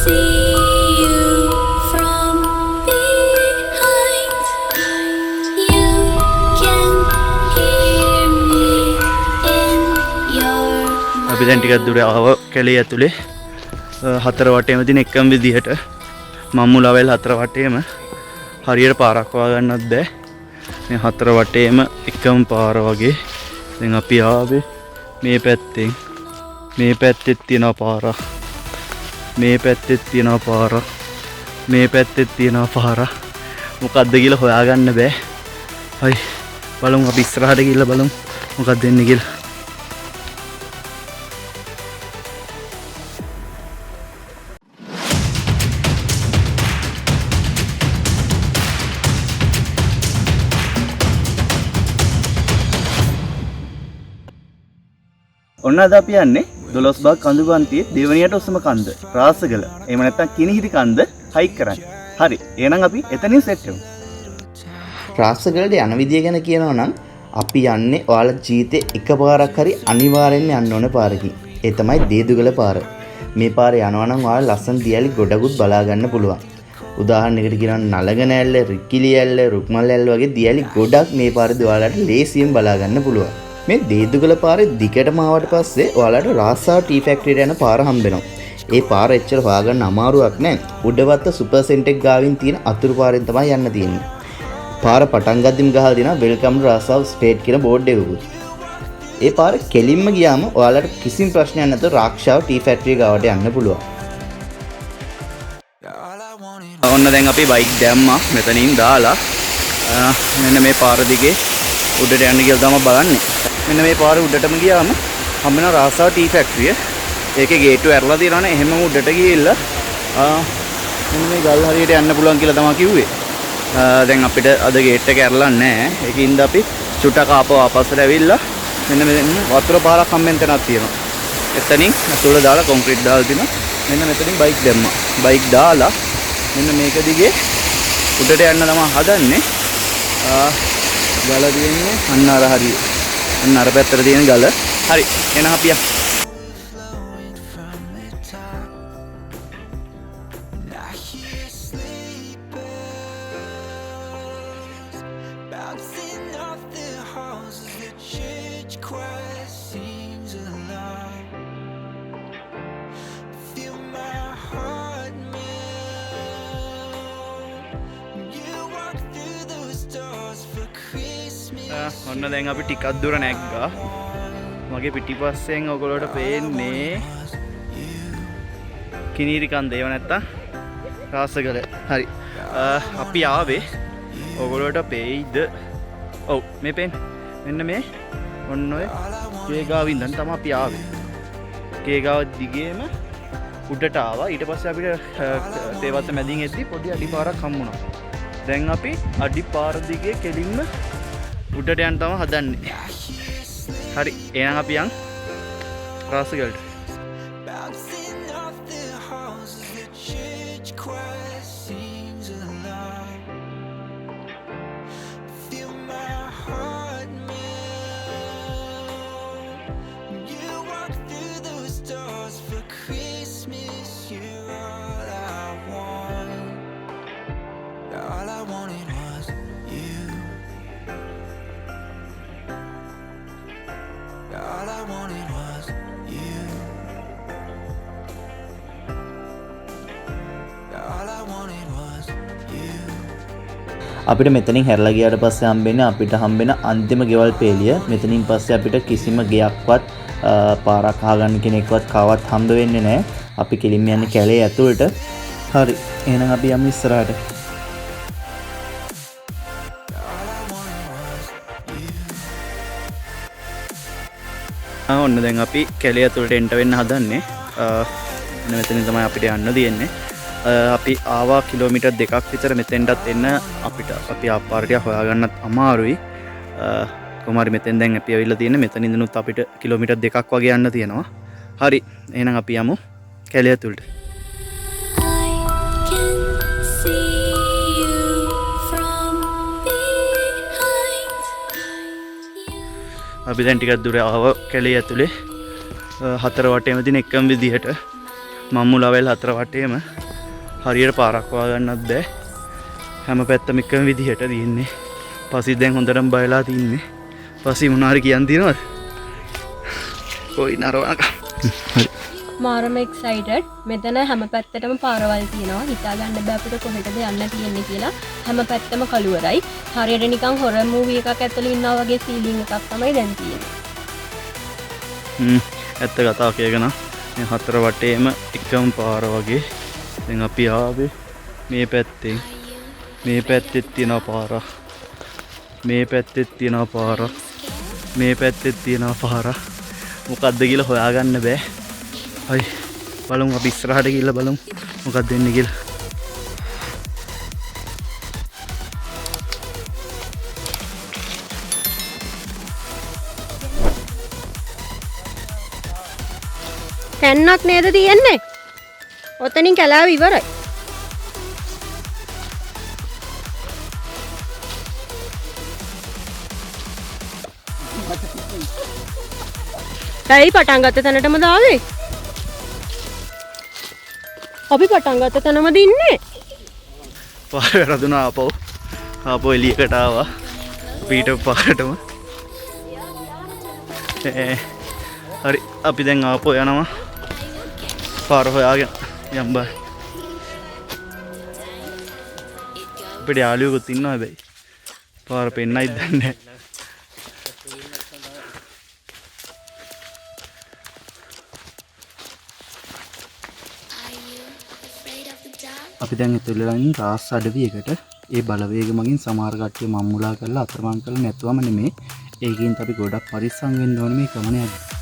අපි දැන් ටිකක් දුර ආව කැලේ ඇතුලේ හතර වටේම තියෙන එකම විදිහට මම්මුලවල් හතර වටේම හරියට පාරක් හොයාගන්නත් බෑ. මේ හතර වටේම එකම පාර වගේ. දැන් අපි ආවේ මේ පැත්තෙන්. මේ පැත්තෙත් තියෙනවා පාරක්. මේ පැත්තෙත් තියෙනවා පාරක්. මේ පැත්තෙත් තියෙනවා පාරක්. මොකද්ද කියලා හොයාගන්න බෑ. හරි බලමු අපි ඉස්සරහට ගිහලා බලමු මොකක්ද වෙන්නේ කියලා. ඔන්න අද අපි යන්නේ දොළොස්බාග් කඳුගන්තියේ දෙවනියට උසම කන්ද රාසගල. එහෙම නැත්නම් කිනිහිරි කන්ද හයික් කරන්න. හරි. එහෙනම් අපි එතනින් සෙට් වෙමු. රාසගලට යන විදිය ගැන කියනවා නම් අපි යන්නේ ඔයාලා ජීවිතේ එකපාරක් හරි අනිවාර්යෙන්ම යන්න ඕන පාරකින්. ඒ තමයි දේදුගල පාර. මේ පාරේ යනවා නම් ඔයාලා ලස්සන දියලි ගොඩකුත් බලා ගන්න පුළුවන්. උදාහරණයකට කියනවා නලගන ඇල්ල, රිකිලි ඇල්ල, රුක්මල් ඇල්ල වගේ දියලි ගොඩක් මේ පාරේදී ඔයාලට ලේසියෙන් බලා ගන්න පුළුවන්. මේ දේදුගල පාරේ දිගටම ආවට පස්සේ ඔයාලට රාසාව ටී ෆැක්ටරියට යන පාර හම්බෙනවා. ඒ පාර එච්චර හොයාගන්න අමාරුවක් නෑ. උඩවත්ත සුපර් සෙන්ටෙක් ගාවින් තියෙන අතුරු පාරෙන් තමයි යන්න තියෙන්නේ. පාර පටන් ගද්දිම ගහලා දෙනවා වෙල්කම් ටු රාසාව ස්ටේට් කියන බෝඩ් එකකුත්. ඒ පාර කෙලින්ම ගියාම ඔයාලට කිසිම ප්‍රශ්නයක් නැතුව රාක්ෂාව ටී ෆැක්ටරිය ගාවට යන්න පුළුවන්. ඔන්න දැන් අපි බයික් දැම්මා මෙතනින් දාලා මෙන්න මේ පාර දිගේ උඩට යන්න කියලා තමයි බලන්නේ. මෙන්න මේ පාර උඩටම ගියාම හම්බෙන රාසාව ටී ෆැක්ටරිය. ඒකේ ගේට්ටුව ඇරලා තියෙනවානේ. එහෙමම උඩට ගිහිල්ලා මෙන්න මේ ගල් හරියට යන්න පුළුවන් කියලා තමයි කිව්වේ. දැන් අපිට අද ගේට් එක ඇරලා නැහැ. ඒකින්ද අපි චුට්ටක් ආපහු ආපස්සට ඇවිල්ලා මෙන්න වතුර පාරක් හම්බෙන් තැනක් තියෙනවා. එතනින් අතුල දාලා කොන්ක්‍රීට් දාලා තිනවා. මෙන්න මෙතනින් බයික් දැම්මා. බයික් දාලා මෙන්න මේක දිගේ උඩට යන්න තමයි හදන්නේ. ගල තියෙන්නේ අන්න අර හරිය. අන්න අර පැත්තට තියෙන ගල. හරි. එහෙනම් අපි යමු. ඔන්න දැන් අපි ටිකක් දුර නැග්ගා. මගේ පිටිපස්සෙන් ඔයගොල්ලෝට පේන්නේ කිනිහිරි කන්ද. ඒව නැත්තම් රාසගල. හරි. අපි ආවේ ඔයගොල්ලෝට පේයිද? ඔව් මේ පේන්නේ. මෙන්න මේ ඔන්න ඔය කේගාව ඉඳන් තමයි අපි ආවේ. කේගාව දිගේම උඩට ආවා. ඊට පස්සේ අපිට තේවත්ත මැදින් එද්දි පොඩි අඩිපාරක් හම්බුණා. දැන් අපි අඩිපාර දිගේ කෙලින්ම උඩට යන්න තමයි හදන්නේ. හරි. එහෙනම් අපි යන් රාසගලට. අපිට මෙතනින් හැරලා ගියාට පස්සේ හම්බෙන්නේ අපිට හම්බෙන අන්තිම ගෙවල් පේලිය. මෙතනින් පස්සේ අපිට කිසිම ගයක්වත් පාරක් අහගන්න කෙනෙක්වත් කවවත් හම්බ වෙන්නේ නැහැ. අපි කෙලින්ම යන්නේ කැලේ ඇතුළට. හරි. එහෙනම් අපි යමු ඉස්සරහට. ඔන්න දැන් අපි කැලේ ඇතුළට එන්ටර් වෙන්න හදන්නේ. මෙතනින් තමයි අපිට යන්න තියෙන්නේ. අපි ආවා කිලෝමීටර් 2ක් විතර මෙතෙන්ටත් එන්න අපි ආපාරටිය හොයාගන්නත් අමාරුයි. කොහොම හරි මෙතෙන් දැන් අපි ඇවිල්ලා තියෙන්නේ. මෙතන ඉඳනුත් අපිට කිලෝමීටර් 2ක් වගේ යන්න තියෙනවා. හරි. එහෙනම් අපි යමු කැලේ ඇතුළට. අපි දැන් ටිකක් දුර ආව කැලේ ඇතුලේ හතර වටේම තියෙන එකම විදිහට මම්මුලාවැල් හතර වටේම හරියට පාරක් හොයාගන්නත් බෑ. හැම පැත්තම එකම විදිහට තියෙන්නේ. පස්සේ දැන් හොඳටම බයලා තින්නේ. පස්සේ මොනාරි කියන් තියනවද? කොයි නරවනක. හරි. මාරම එක්සයිටඩ්. මෙතන හැම පැත්තටම පාරවල් තියෙනවා. හිතා ගන්න බෑ අපිට කොහෙටද යන්න තියෙන්නේ කියලා. හැම පැත්තම කළුවරයි. හරියට නිකන් හොරර් මූවි එකක් ඇතුළේ ඉන්නා වගේ ෆීලිං එකක් තමයි දැන් තියෙන්නේ. ඇත්ත කතාව කියගෙන මේ හතර වටේම එකම පාර වගේ. දැන් අපි ආවේ මේ පැත්තෙන්. මේ පැත්තෙත් තියෙනවා පාරක්. මේ පැත්තෙත් තියෙනවා පාරක්. මේ පැත්තෙත් තියෙනවා පාරක්. මොකද්ද කියලා හොයාගන්න බෑ. හරි බලමු අපි ඉස්සරහට ගිහිල්ලා බලමු මොකක්ද වෙන්නේ කියලා. පැන්නක් නේද තියෙන්නේ? ඔතනින් කලාව ඉවරයි. ඇයි පටන් ගත්ත තැනටම දාවේ? අපි පටන් ගත්ත තැනමද ඉන්නේ? පාර වැරදුනා ආපහු එළියකට ආවා. පීට පාරටම. හරි අපි දැන් ආපහු යනවා. පාර හොයාගෙන යම් බෑ. අපිට යාළුවෙකුත් ඉන්නවා හැබැයි. පාර පෙන්නයි දන්නේ නැහැ. අපි දැන් ඇතුළේ ඉන්න රාස් අඩවියකට. ඒ බලවේග මගින් සමහර කට්ටිය මම්මුලා කරලා අතරමං කරලා නැතුවම නෙමේ. ඒකෙන් අපි ගොඩක් පරිස්සම් වෙන්න ඕනේ මේ ගමන යද්දී.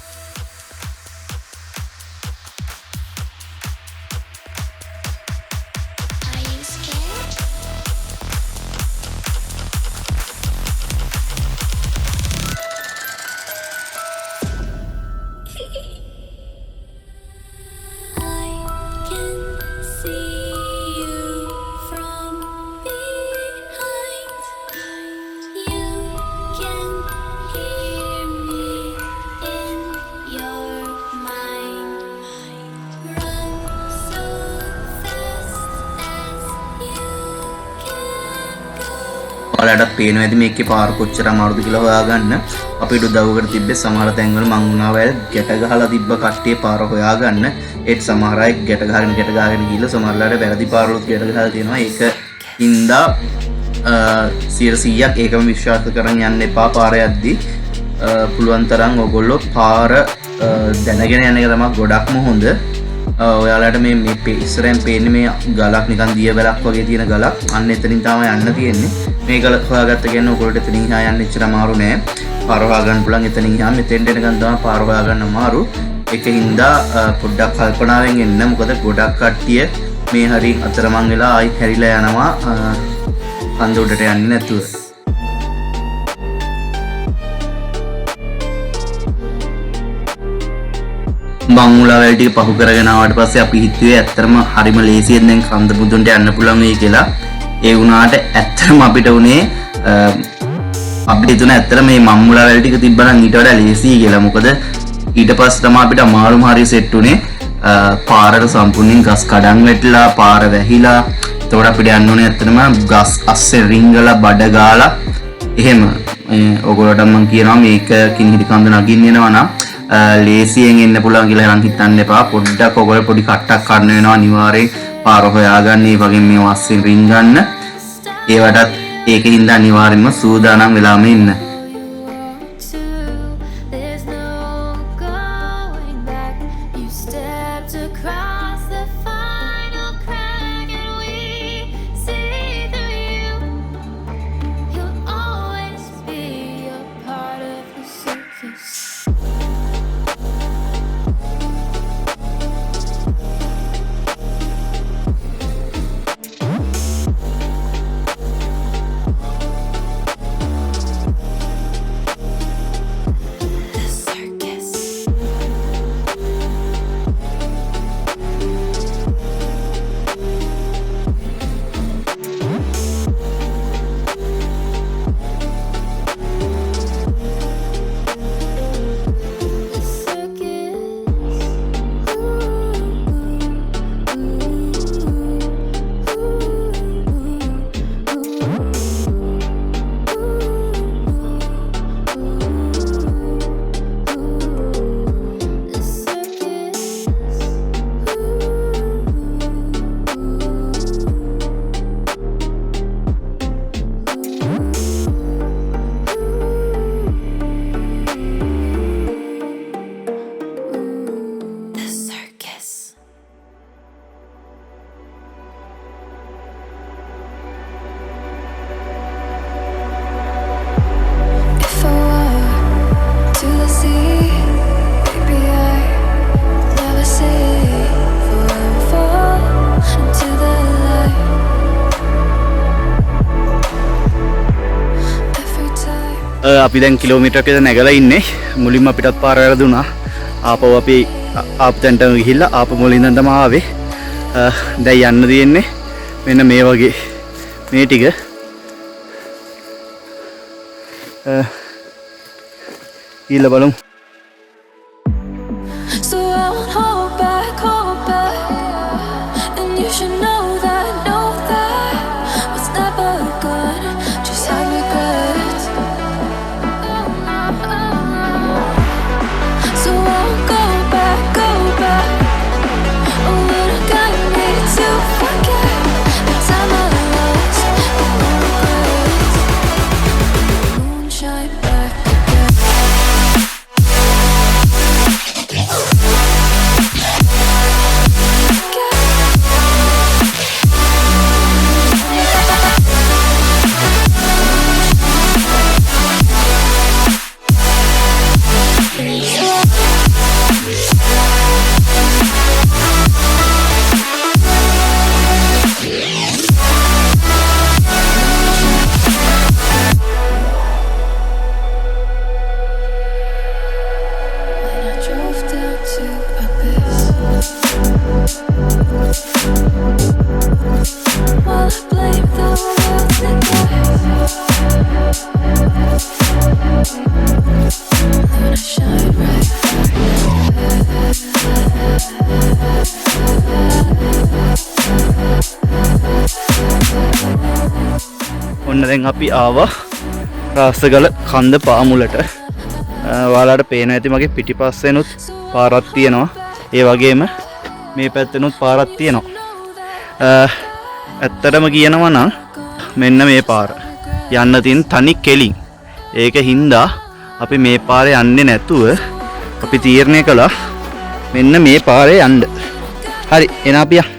ඔයාලටත් පේනවා ඇති මේකේ පාර කොච්චර අමාරුද කියලා හොයාගන්න. අපිට උදව්වකට තිබ්බේ සමහර තැන්වල මං වුණා වැල් ගැට ගහලා තිබ්බ කට්ටිය පාර හොයාගන්න. ඒත් සමහර අය ගැට ගහගෙන ගිහලා සමහරලාට වැරදි පාරවලුත් ගැට ගහලා තියෙනවා. ඒක හින්දා 100%ක් ඒකම විශ්වාස කරන් යන්න එපා පාර යද්දී. පුළුවන් තරම් ඔයගොල්ලෝ පාර දැනගෙන යන එක තමයි ගොඩක්ම හොඳ. ඔයාලට මේ ඉස්සරෙන් පේන්නේ මේ ගලක් නිකන් දිය වැලක් වගේ තියෙන ගලක්. අන්න එතනින් තමයි යන්න තියෙන්නේ. මේ ගල හොයාගත්ත කියන්නේ ඔයගොල්ලෝ එතනින් එහා යන්න එච්චර අමාරු නෑ. පාර හොයාගන්න පුළුවන්. එතනින් එහා මෙතෙන්ට එනකන් තමයි පාර හොයාගන්න අමාරු. ඒකින්ද පොඩ්ඩක් කල්පනාවෙන් එන්න. මොකද ගොඩක් කට්ටිය මේ හරි අතරමං වෙලා ආයි හැරිලා යනවා කන්ද උඩට යන්නේ නැතුව. මංමුලා වැල් ටික පහු කරගෙන ආවට පස්සේ අපි හිතුවේ ඇත්තටම හරිම ලේසියෙන් දැන් කන්ද මුදුන්ට යන්න පුළුවන් වෙයි කියලා. ඒ වුණාට ඇත්තටම අපිට උනේ අපිට හිතුණා ඇත්තටම මේ මංමුලා වැල් ටික තිබ්බනම් ඊට වඩා ලේසියි කියලා. මොකද ඊට පස්සේ තමයි අපිට අමාරුම හරිය සෙට් උනේ. පාරට සම්පූර්ණයෙන් ගස් කඩන් වැටිලා පාර වැහිලා. එතකොට අපිට යන්න ඕනේ ඇත්තටම ගස් අස්සේ රිංගලා බඩ ගාලා එහෙම. ඔයගොල්ලෝට මම කියනවා මේක කිනිහිරි කන්ද නගින්න එනවා නම් ලේසියෙන් එන්න පුළුවන් කියලා නම් හිතන්න එපා. පොඩ්ඩක් ඔයගොල්ලෝ පොඩි කට්ටක් ගන්න වෙනවා අනිවාර්යෙන්. පාර හොයාගන්න. ඒ වගේ මේ වස්සේ රින් ගන්න. ඒවටත් ඒකින්ද අනිවාර්යෙන්ම සූදානම් වෙලාම ඉන්න. අපි දැන් කිලෝමීටර් ක නැගලා ඉන්නේ. මුලින්ම අපිටත් පාර වැරදුනා. ආපහු අපි ආපතෙන්ට ගිහිල්ලා ආපහු මුලින්ම තමයි ආවේ. දැන් යන්න තියෙන්නේ මෙන්න මේ වගේ මේ ටික. ඊළ බලමු. ඔන්න දැන් අපි ආවා රාසගල කන්ද පාමුලට. ඔයාලට පේන ඇති මගේ පිටිපස්සෙනුත් පාරක් තියෙනවා. ඒ වගේම මේ පැත්තෙනුත් පාරක් තියෙනවා. ඇත්තටම කියනවා නම් මෙන්න මේ පාර යන්න තියෙන තනි කෙලින්. ඒක හින්දා අපි මේ පාරේ යන්නේ නැතුව අපි තීරණය කළා මෙන්න මේ පාරේ යන්න. හරි එන අපි යමු.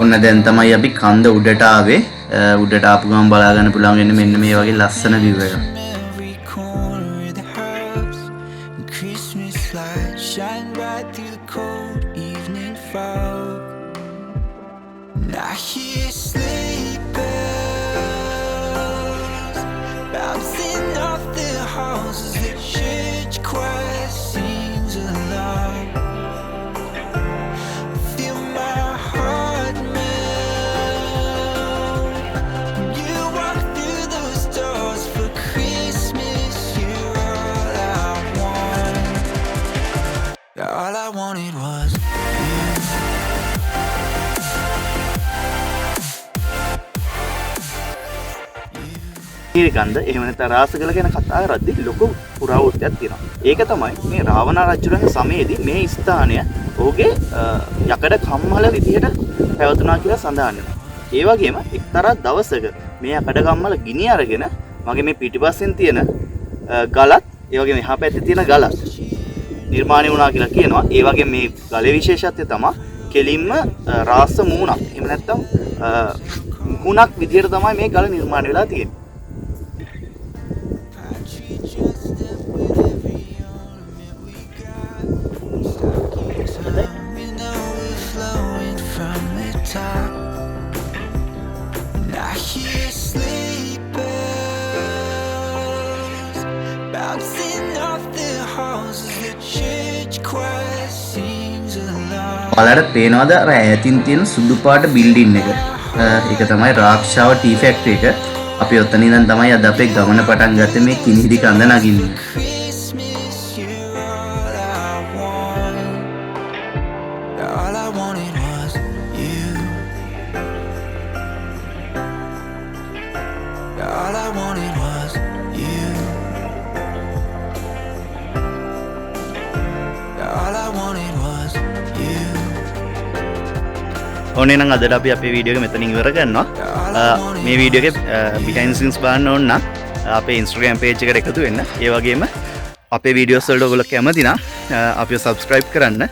ඔන්න දැන් තමයි අපි කන්ද උඩට ආවේ. උඩට ආපු ගමන් බලා ගන්න පුළුවන් වෙන්නේ මෙන්න මේ වගේ ලස්සන view එකක්. All I wanted was Kinihira Kanda එහෙම නැත්නම් රාසගල ගැන කතා කරද්දී ලොකු පුරාවෘත්තයක් තියෙනවා. ඒක තමයි මේ රාවණ රජුගේ සමයේදී මේ ස්ථානය ඔහුගේ යකඩ කම්මල විදිහට පැවතුනා කියලා සඳහන් වෙනවා. ඒ වගේම එක්තරා දවසක මේ යකඩ කම්මල ගිනි අරගෙන මගේ මේ පිටිපස්සෙන් තියෙන ගලත් ඒ වගේම එහා පැත්තේ තියෙන ගලත් නිර්මාණය වුණා කියලා කියනවා. ඒ වගේ මේ ගලේ විශේෂත්වය තමයි කෙලින්ම රාස මූණක්. එහෙම නැත්නම් මුහුණක් විදිහට තමයි මේ ගල නිර්මාණය වෙලා තියෙන්නේ. ඔයාලට පේනවද අර ඈතින් තියෙන සුදු පාට බිල්ඩින් එක? ඒක තමයි රාක්ෂාව ටී ෆැක්ටරි එක. අපි ඔතන ඉඳන් තමයි අද අපේ ගමන පටන් ගත්තේ මේ කිනිහිරි කන්ද නගින්න. ඕනේ නම් අදට අපි අපේ වීඩියෝ එක මෙතනින් ඉවර කරනවා. මේ වීඩියෝ එකේ behind scenes බලන්න ඕන නම් අපේ Instagram page එකට එකතු වෙන්න. ඒ වගේම අපේ වීඩියෝස් වලට ඔයගොල්ලෝ කැමති නම් අපිව subscribe කරන්න.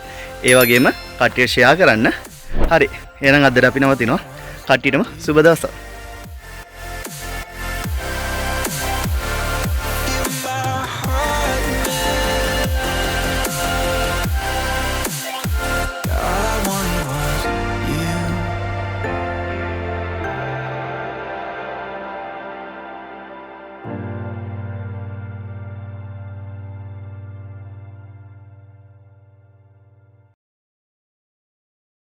ඒ වගේම කට්ටියට share කරන්න. හරි. එහෙනම් අදට අපි නවතිනවා. කට්ටියටම සුබ දවසක්.